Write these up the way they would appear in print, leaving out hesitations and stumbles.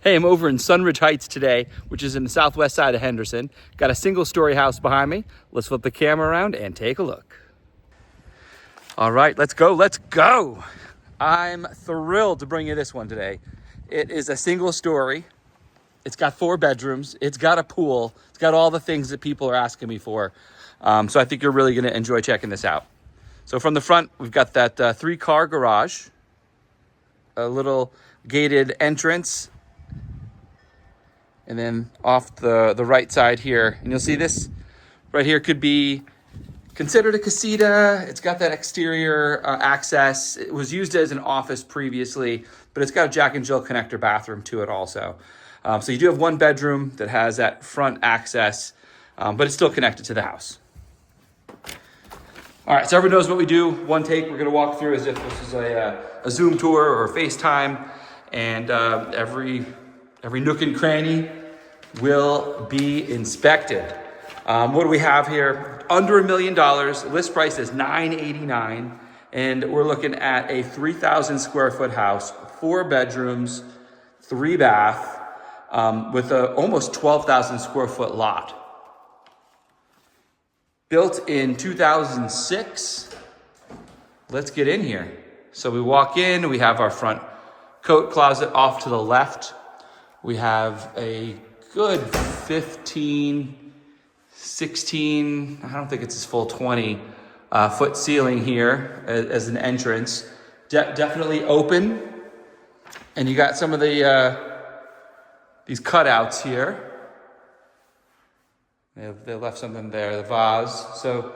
Hey, I'm over in Sunridge Heights today, which is in the southwest side of Henderson. Got a single-story house behind me. Let's flip the camera around and take a look. All right, let's go. I'm thrilled to bring you this one today. It is a single story. It's got 4 bedrooms. It's got a pool. It's got all the things that people are asking me for. So I think you're really gonna enjoy checking this out. So from the front, we've got that 3-car garage, a little gated entrance, and then off the right side here, and you'll see this right here could be considered a casita. It's got that exterior access. It was used as an office previously, but it's got a Jack and Jill connector bathroom to it also. So you do have 1 bedroom that has that front access, but it's still connected to the house. All right, so everyone knows what we do. One take, we're gonna walk through as if this is a Zoom tour or a FaceTime, and every nook and cranny will be inspected. What do we have here? Under $1 million, list price is $989, and we're looking at a 3,000 square foot house, 4 bedrooms, 3 bath, with a almost 12,000 square foot lot. Built in 2006. Let's get in here. So we walk in, we have our front coat closet off to the left. We have a good 15, 16, I don't think it's a full 20 foot ceiling here as an entrance. Definitely open. And you got some of the these cutouts here. They left something there, the vase. So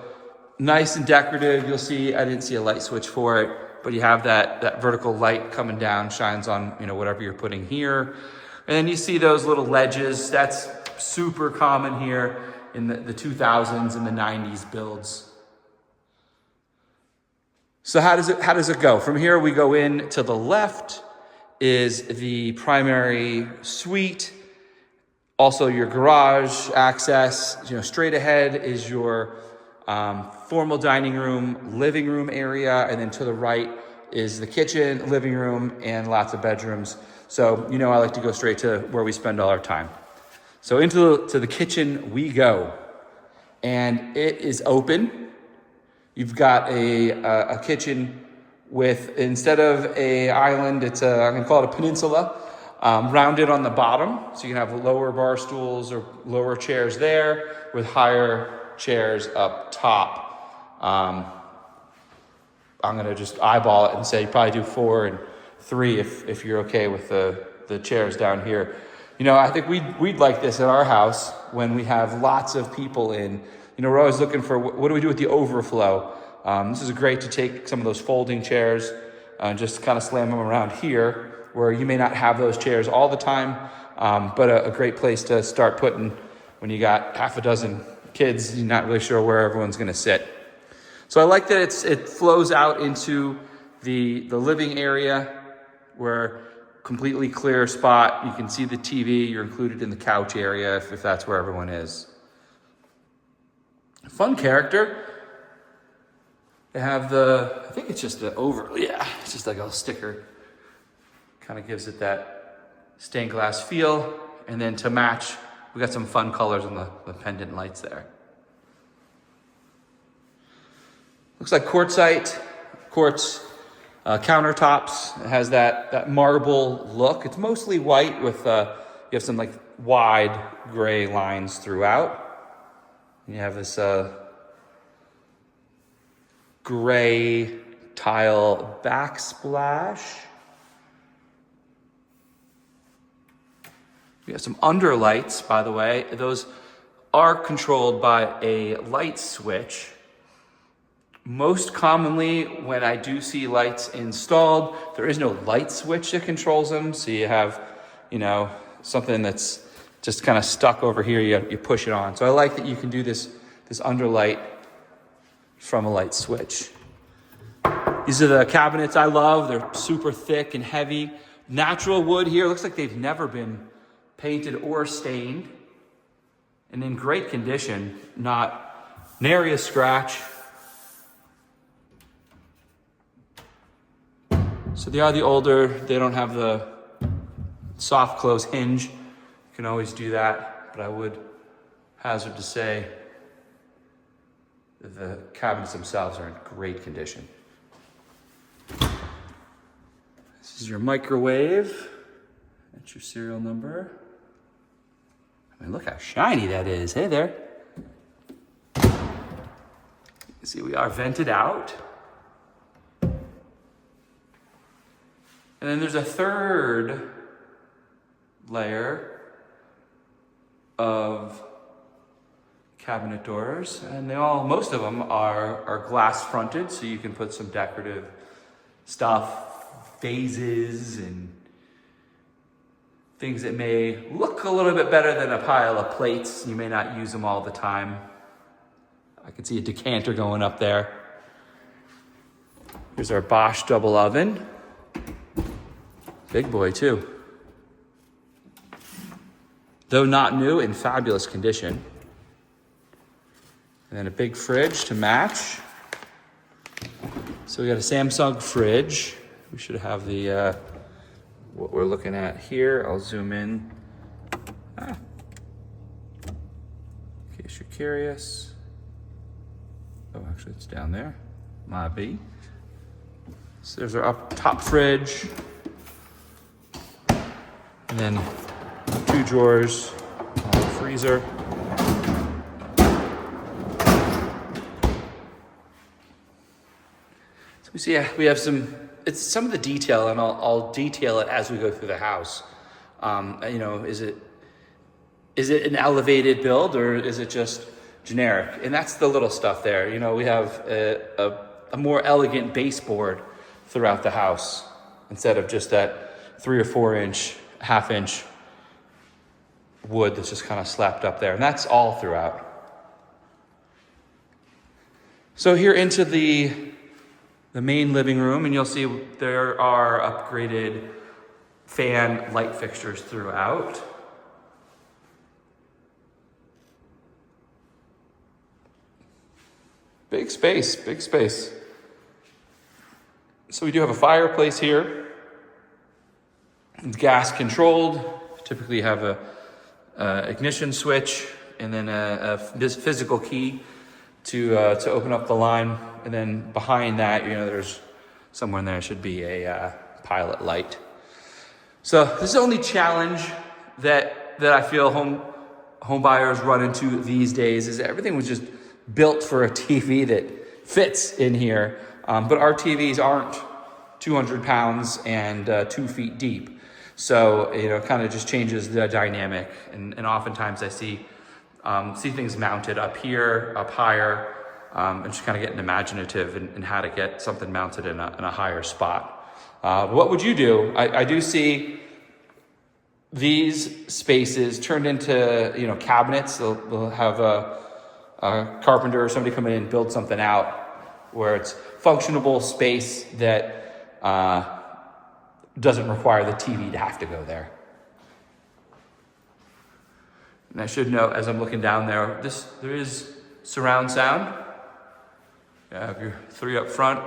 nice and decorative. You'll see, I didn't see a light switch for it, but you have that vertical light coming down, shines on, whatever you're putting here. And then you see those little ledges. That's super common here in the 2000s and the 90s builds. So how does it go? From here, we go in to the left is the primary suite. Also your garage access, straight ahead is your formal dining room, living room area, and then to the right is the kitchen, living room, and lots of bedrooms. So, I like to go straight to where we spend all our time. So into the kitchen we go, and it is open. You've got a kitchen with, instead of a island, I'm gonna call it a peninsula, rounded on the bottom. So you can have lower bar stools or lower chairs there with higher chairs up top. I'm gonna just eyeball it and say you probably do 4 and 3 if you're okay with the chairs down here. I think we'd like this at our house when we have lots of people in. We're always looking for, what do we do with the overflow? This is great to take some of those folding chairs and just kind of slam them around here, where you may not have those chairs all the time, but a great place to start putting when you got half a dozen kids, you're not really sure where everyone's gonna sit. So I like that it flows out into the living area, where completely clear spot. You can see the TV, you're included in the couch area if that's where everyone is. Fun character. They have I think it's just it's just like a sticker. Kind of gives it that stained glass feel. And then to match, we got some fun colors on the pendant lights there. Looks like quartz countertops. It has that marble look. It's mostly white with, you have some like wide gray lines throughout. And you have this gray tile backsplash. We have some underlights, by the way. Those are controlled by a light switch. Most commonly, when I do see lights installed, there is no light switch that controls them. So you have, something that's just kind of stuck over here. You push it on. So I like that you can do this underlight from a light switch. These are the cabinets I love. They're super thick and heavy. Natural wood here. Looks like they've never been painted or stained. And in great condition. Not nary a scratch. So they are the older, they don't have the soft close hinge. You can always do that, but I would hazard to say that the cabinets themselves are in great condition. This is your microwave. That's your serial number. I mean, look how shiny that is. Hey there. You see, we are vented out. And then there's a third layer of cabinet doors, and most of them are glass fronted, so you can put some decorative stuff, vases, and things that may look a little bit better than a pile of plates. You may not use them all the time. I can see a decanter going up there. Here's our Bosch double oven. Big boy too. Though not new, in fabulous condition. And then a big fridge to match. So we got a Samsung fridge. We should have the what we're looking at here. I'll zoom in. In case you're curious. Oh, actually it's down there. Might be. So there's our top fridge. And then 2 drawers on the freezer. So we see we have some of the detail, and I'll detail it as we go through the house. Is it an elevated build, or is it just generic? And that's the little stuff there. We have a more elegant baseboard throughout the house instead of just that 3 or 4 inch, half-inch wood that's just kind of slapped up there. And that's all throughout. So here into the main living room, and you'll see there are upgraded fan light fixtures throughout. Big space, big space. So we do have a fireplace here. It's gas controlled. Typically you have a ignition switch, and then a physical key to open up the line. And then behind that, there's somewhere in there should be a pilot light. So this is the only challenge that I feel home buyers run into these days, is that everything was just built for a TV that fits in here. But our TVs aren't 200 pounds and 2 feet deep. So, it kind of just changes the dynamic. And oftentimes I see things mounted up here, up higher, and just kind of getting imaginative in how to get something mounted in a higher spot. What would you do? I do see these spaces turned into, cabinets. They'll have a carpenter or somebody come in and build something out where it's functionable space that doesn't require the TV to have to go there. And I should note, as I'm looking down there is surround sound. You have your 3 up front,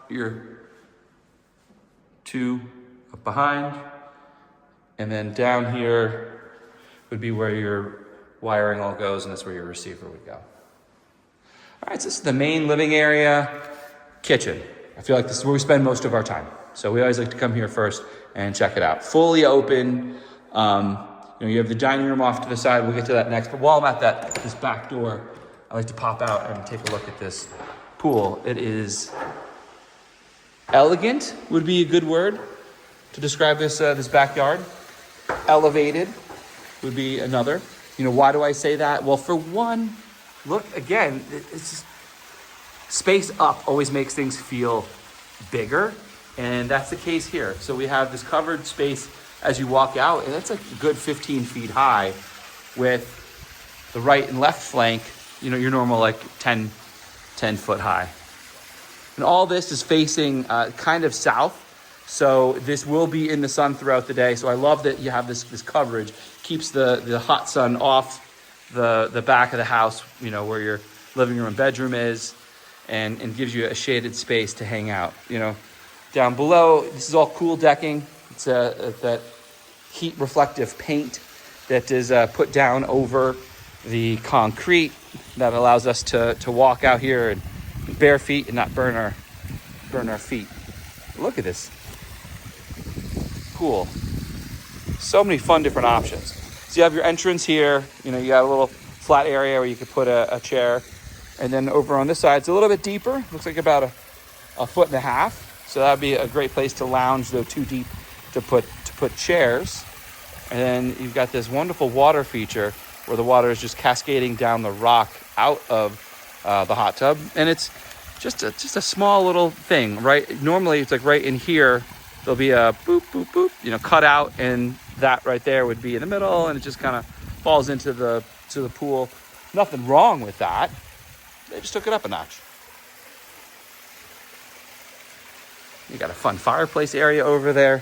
your 2 up behind, and then down here would be where your wiring all goes, and that's where your receiver would go. All right, so this is the main living area, kitchen. I feel like this is where we spend most of our time. So we always like to come here first and check it out. Fully open. You have the dining room off to the side. We'll get to that next. But while I'm at this back door, I like to pop out and take a look at this pool. It is elegant, would be a good word to describe this backyard. Elevated would be another. Why do I say that? Well, for one, look, again, it's just space up always makes things feel bigger. And that's the case here. So we have this covered space as you walk out, and that's like a good 15 feet high, with the right and left flank, your normal like 10 foot high. And all this is facing kind of south. So this will be in the sun throughout the day. So I love that you have this coverage, keeps the hot sun off the back of the house, where your living room and bedroom is, and gives you a shaded space to hang out. Down below, this is all cool decking. It's that heat reflective paint that is put down over the concrete that allows us to walk out here and bare feet and not burn our feet. Look at this pool. So many fun different options. So you have your entrance here. You know, you got a little flat area where you could put a chair. And then over on this side, it's a little bit deeper. Looks like about a foot and a half. So that'd be a great place to lounge, though too deep to put chairs. And then you've got this wonderful water feature where the water is just cascading down the rock out of the hot tub. And it's just a small little thing, right? Normally it's like right in here, there'll be a boop, boop, boop, you know, cut out, and that right there would be in the middle, and it just kind of falls into the pool. Nothing wrong with that. They just took it up a notch. You got a fun fireplace area over there.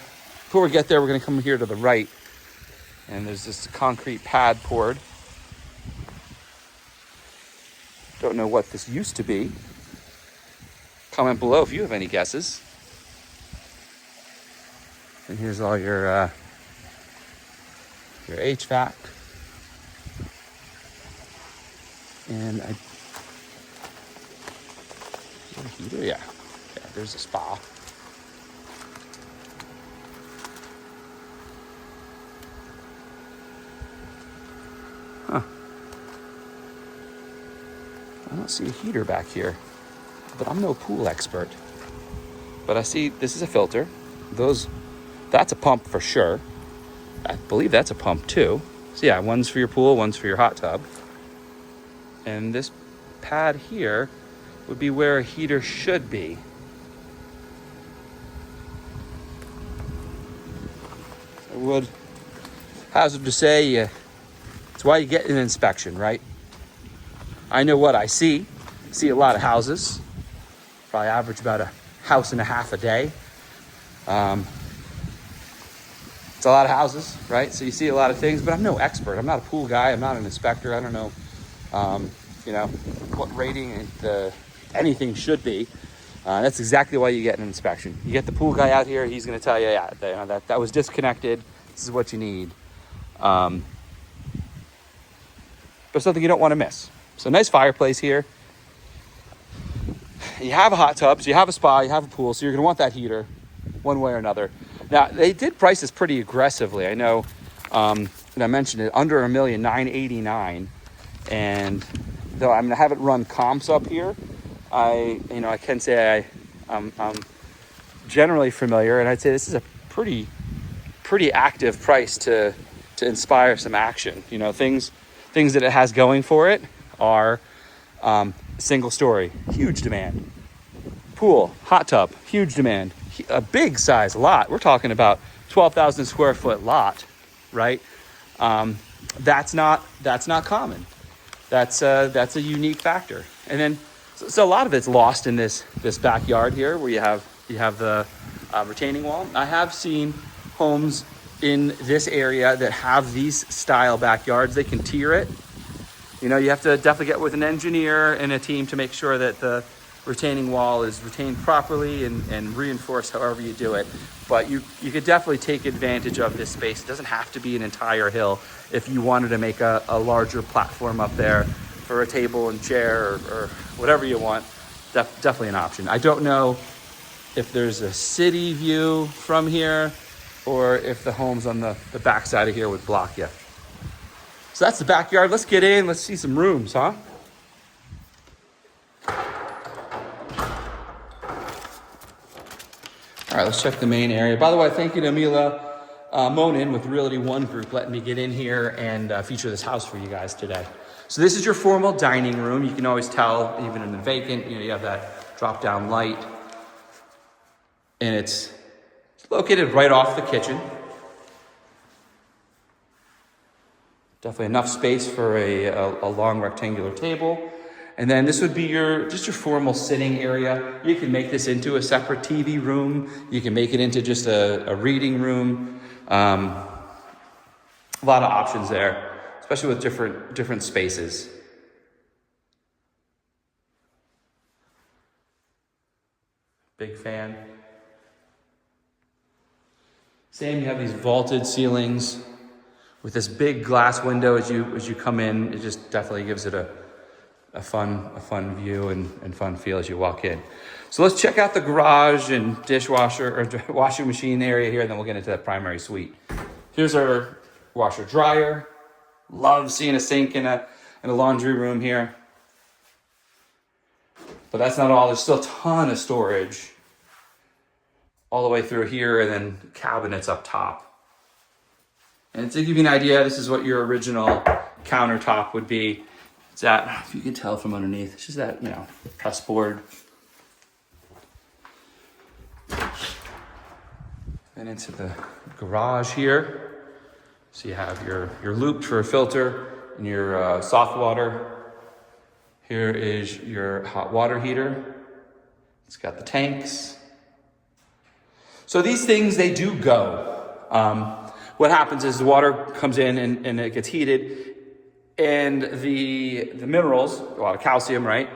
Before we get there, we're gonna come here to the right, and there's this concrete pad poured. Don't know what this used to be. Comment below if you have any guesses. And here's all your HVAC. And heater, yeah, there's a spa. Huh. I don't see a heater back here, but I'm no pool expert. But I see this is a filter. That's a pump for sure. I believe that's a pump too. So yeah, one's for your pool, one's for your hot tub. And this pad here would be where a heater should be. I would hazard to say it's why you get an inspection, right? I know what I see. See a lot of houses. Probably average about a house and a half a day. It's a lot of houses, right? So you see a lot of things, but I'm no expert. I'm not a pool guy. I'm not an inspector. I don't know, what rating anything should be. That's exactly why you get an inspection. You get the pool guy out here. He's going to tell you, yeah, that was disconnected. This is what you need. But something you don't want to miss. So nice fireplace here. You have a hot tub, so you have a spa, you have a pool, so you're going to want that heater one way or another. Now, they did price this pretty aggressively. I know, and I mentioned it, under $1 million, $989. And though I haven't run comps up here, I can say I'm generally familiar, and I'd say this is a pretty active price to inspire some action. You know, things that it has going for it are single story, huge demand. Pool, hot tub, huge demand. A big size lot. We're talking about 12,000 square foot lot, right? That's not common. That's a unique factor. And then so a lot of it's lost in this backyard here, where you have the retaining wall. I have seen homes in this area that have these style backyards. They can tier it. You know, you have to definitely get with an engineer and a team to make sure that the retaining wall is retained properly and reinforced however you do it. But you could definitely take advantage of this space. It doesn't have to be an entire hill. If you wanted to make a larger platform up there for a table and chair or whatever you want, definitely an option. I don't know if there's a city view from here or if the homes on the back side of here would block you. So that's the backyard. Let's get in. Let's see some rooms, huh? All right, let's check the main area. By the way, thank you to Mila Monin with Realty One Group letting me get in here and feature this house for you guys today. So this is your formal dining room. You can always tell, even in the vacant, you have that drop-down light. And it's located right off the kitchen. Definitely enough space for a long rectangular table. And then this would be just your formal sitting area. You can make this into a separate TV room. You can make it into just a reading room. A lot of options there, especially with different spaces. Big fan. Same, you have these vaulted ceilings with this big glass window as you come in. It just definitely gives it a fun view and fun feel as you walk in. So let's check out the garage and dishwasher or washing machine area here, and then we'll get into that primary suite. Here's our washer dryer. Love seeing a sink in a laundry room here. But that's not all. There's still a ton of storage all the way through here, and then cabinets up top. And to give you an idea, this is what your original countertop would be. It's that, if you can tell from underneath, it's just that, press board. And into the garage here. So you have your loop for a filter and your soft water. Here is your hot water heater. It's got the tanks. So these things, they do go. What happens is the water comes in and it gets heated, and the minerals, a lot of calcium, right,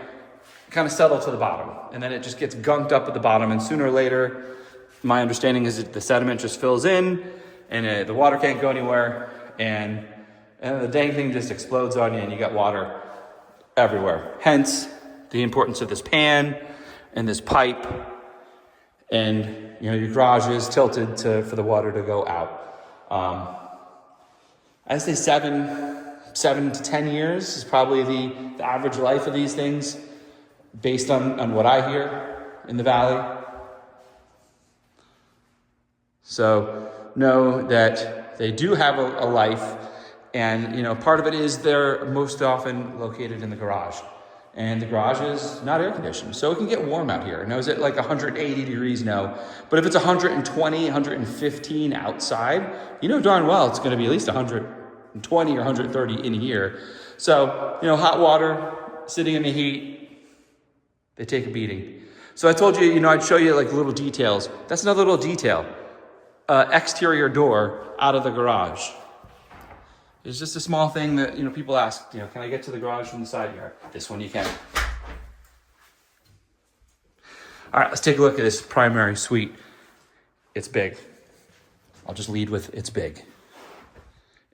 kind of settle to the bottom. And then it just gets gunked up at the bottom, and sooner or later, my understanding is that the sediment just fills in, and the water can't go anywhere, and the dang thing just explodes on you, and you got water everywhere. Hence, the importance of this pan and this pipe, and your garage is tilted for the water to go out. I'd say 7 to 10 years is probably the average life of these things, based on what I hear in the valley. So know that they do have a life, and part of it is they're most often located in the garage, and the garage is not air conditioned, so it can get warm out here. Now, is it like 180 degrees? No, but if it's 120, 115 outside, darn well it's going to be at least 120 or 130 in here. So hot water sitting in the heat, they take a beating. So I told you, I'd show you like little details. That's another little detail. Exterior door out of the garage. It's just a small thing that, people ask, can I get to the garage from the side yard? This one you can. All right, let's take a look at this primary suite. It's big. I'll just lead with it's big.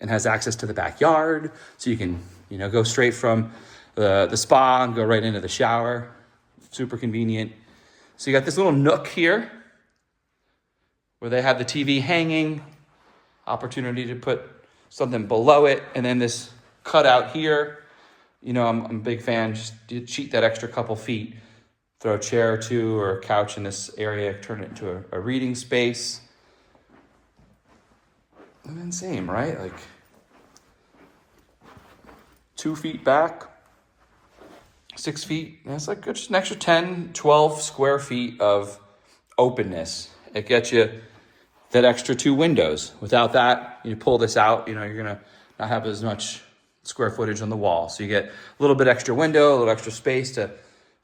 And has access to the backyard, so you can, go straight from the spa and go right into the shower. Super convenient. So you got this little nook here where they have the TV hanging, opportunity to put something below it, and then this cutout here. I'm a big fan. Just cheat that extra couple feet. Throw a chair or two or a couch in this area, turn it into a reading space. And then same, right? Like 2 feet back, 6 feet. That's like just an extra 10, 12 square feet of openness. It gets you that extra 2 windows. Without that, you pull this out, you're gonna not have as much square footage on the wall. So you get a little bit extra window, a little extra space to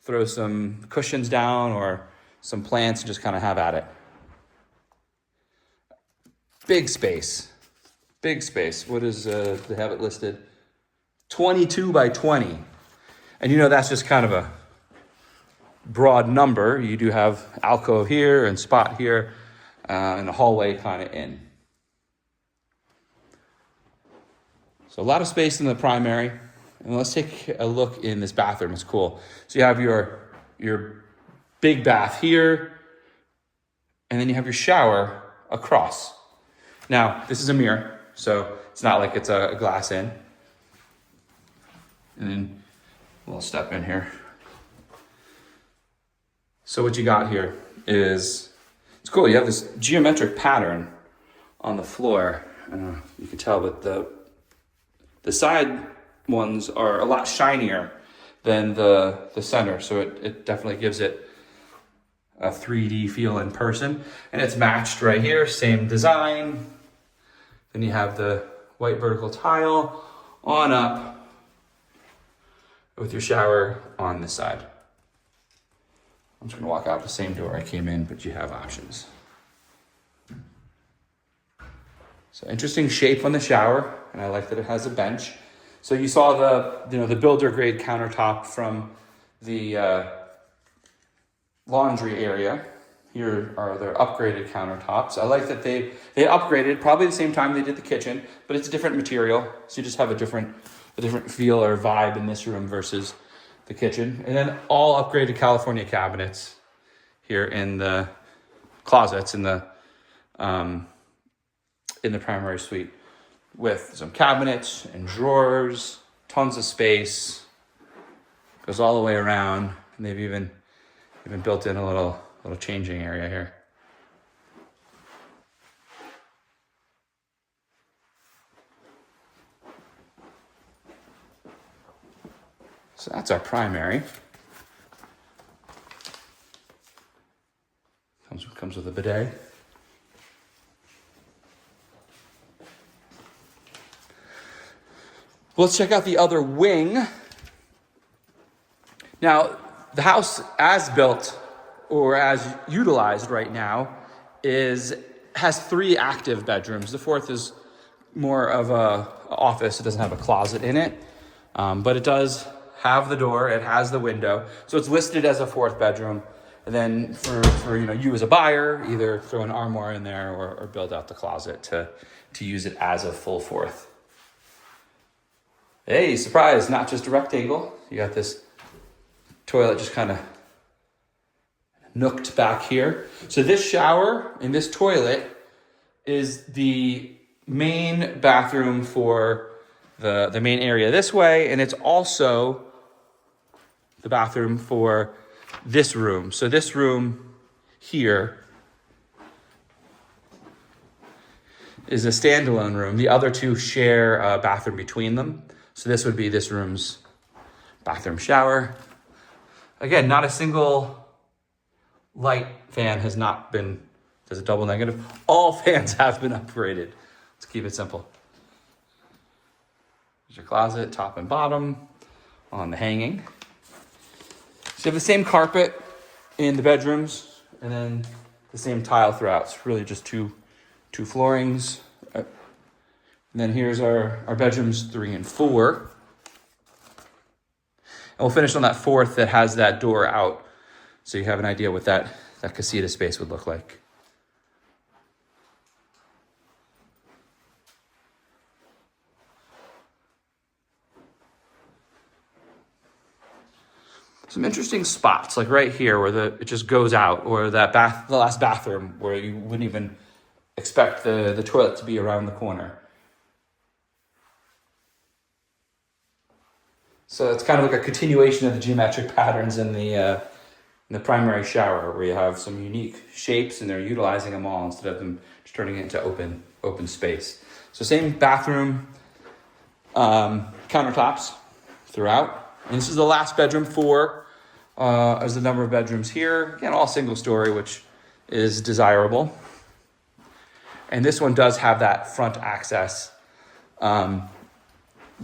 throw some cushions down or some plants and just kind of have at it. Big space. What is, they have it listed? 22 by 20. And that's just kind of a broad number. You do have alcove here and spot here, and a hallway kind of in. So a lot of space in the primary. And let's take a look in this bathroom. It's cool. So you have your big bath here, and then you have your shower across. Now, this is a mirror, so it's not like it's a glass in. And then we'll step in here. So what you got here is, it's cool. You have this geometric pattern on the floor. I don't know if you can tell, but the side ones are a lot shinier than the center. So it definitely gives it a 3D feel in person. And it's matched right here, same design. Then you have the white vertical tile on up with your shower on this side. I'm just gonna walk out the same door I came in, but you have options. So interesting shape on the shower, and I like that it has a bench. So you saw the builder grade countertop from the laundry area Here are their upgraded countertops. I like that they upgraded probably the same time they did the kitchen, but it's a different material. So you just have a different feel or vibe in this room versus the kitchen. And then all upgraded California cabinets here in the closets in the primary suite, with some cabinets and drawers, tons of space. Goes all the way around, and they've even built in a little changing area here. So that's our primary. Comes with a bidet. Let's check out the other wing. Now, the house as built or as utilized right now has 3 active bedrooms. The 4th is more of a office. It doesn't have a closet in it, but it does have the door. It has the window, so it's listed as a 4th bedroom. And then for you as a buyer, either throw an armoire in there or build out the closet to use it as a full 4th. Hey, surprise! Not just a rectangle. You got this toilet just kind of nooked back here. So this shower and this toilet is the main bathroom for the main area this way, and it's also the bathroom for this room. So this room here is a standalone room. The other 2 share a bathroom between them. So this would be this room's bathroom shower. Again, not a single light fan has not been, there's a double negative. All fans have been upgraded. Let's keep it simple. There's your closet, top and bottom, on the hanging. So you have the same carpet in the bedrooms, and then the same tile throughout. It's really just two floorings. And then here's our bedrooms 3 and 4. And we'll finish on that 4th that has that door out, so you have an idea what that casita space would look like. Some interesting spots, like right here where it just goes out, or the last bathroom where you wouldn't even expect the toilet to be around the corner. So it's kind of like a continuation of the geometric patterns in the primary shower, where you have some unique shapes and they're utilizing them all instead of them just turning it into open space. So same bathroom, countertops throughout. And this is the last bedroom 4, as the number of bedrooms here. Again, all single story, which is desirable. And this one does have that front access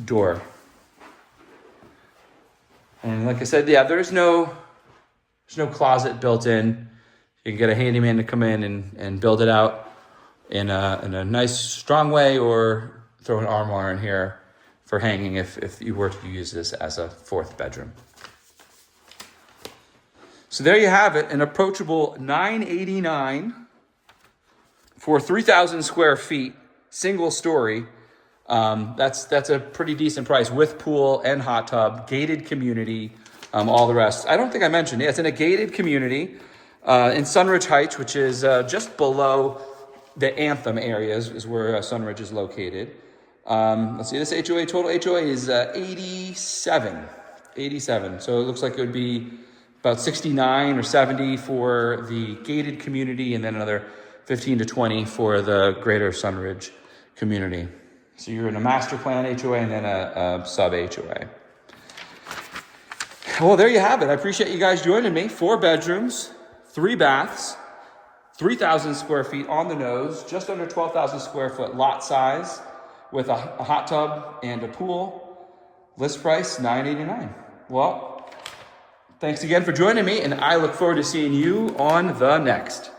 door. And like I said, yeah, there's no closet built in. You can get a handyman to come in and build it out in a nice, strong way, or throw an armoire in here for hanging if you were to use this as a 4th bedroom. So there you have it, an approachable $989 for 3,000 square feet, single story. That's a pretty decent price with pool and hot tub, gated community, all the rest. I don't think I mentioned it. It's in a gated community in Sunridge Heights, which is just below the Anthem areas, is where Sunridge is located. Let's see, this total HOA is 87. So it looks like it would be about 69 or 70 for the gated community, and then another 15 to 20 for the greater Sunridge community. So you're in a master plan HOA and then a sub HOA. Well, there you have it. I appreciate you guys joining me. 4 bedrooms, 3 baths, 3,000 square feet on the nose, just under 12,000 square foot lot size, with a hot tub and a pool. List price, $989. Well, thanks again for joining me, and I look forward to seeing you on the next.